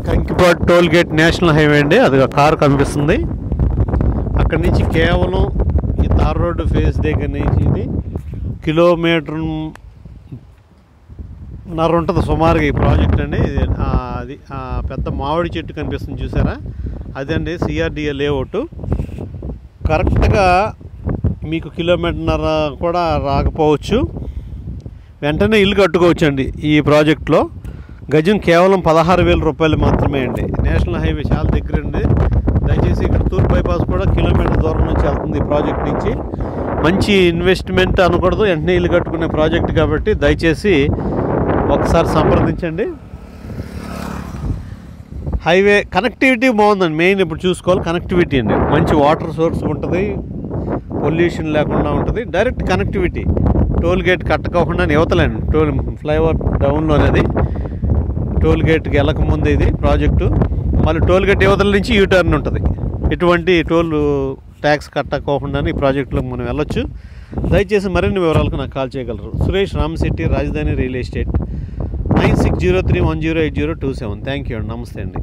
Kankipadu toll gate national highway అండి. అది car కనిపిస్తుంది. అక్కడి నుంచి కేవలం ఈ తార్ రోడ్డు ఫేస్ దగ్గర నుంచి ఇది కిలోమీటర్ ఉంటుంది సుమారుగా ఈ ప్రాజెక్ట్ అండి. అది పెద్ద మామిడి చెట్టు కనిపిస్తుంది చూసారా, అదండి సిఆర్డిఏ లేఅవుట్. కరెక్ట్గా మీకు కిలోమీటర్న్నర కూడా రాకపోవచ్చు, వెంటనే ఇల్లు కట్టుకోవచ్చు అండి. ఈ ప్రాజెక్ట్లో గజం కేవలం 16,000 రూపాయలు మాత్రమే అండి. నేషనల్ హైవే చాలా దగ్గర అండి. దయచేసి ఇక్కడ తూర్పు బైపాస్ కూడా కిలోమీటర్ దూరం నుంచి వెళ్తుంది ఈ ప్రాజెక్ట్ నుంచి. మంచి ఇన్వెస్ట్మెంట్ అనకూడదు, వెంటనే ఇల్లు కట్టుకునే ప్రాజెక్ట్ కాబట్టి దయచేసి ఒకసారి సంప్రదించండి. హైవే కనెక్టివిటీ బాగుందండి. మెయిన్ ఇప్పుడు చూసుకోవాలి కనెక్టివిటీ అండి. మంచి వాటర్ సోర్స్ ఉంటుంది, పొల్యూషన్ లేకుండా ఉంటుంది, డైరెక్ట్ కనెక్టివిటీ. టోల్ గేట్ కట్టకోకుండా యువతలేండి, ఫ్లైఓవర్ డౌన్లో అనేది టోల్ గేట్కి వెళ్ళకముందు ఇది ప్రాజెక్టు. మళ్ళీ టోల్ గేట్ యువతల నుంచి యూటర్న్ ఉంటుంది. ఎటువంటి టోల్ ట్యాక్స్ కట్టకోకుండా ఈ ప్రాజెక్టులో మనం వెళ్ళొచ్చు. దయచేసి మరిన్ని వివరాలకు నాకు కాల్ చేయగలరు. సురేష్ రామశెట్టి, రాజధాని రియల్ ఎస్టేట్, 9603108027. థ్యాంక్ యూ అండి. నమస్తే అండి.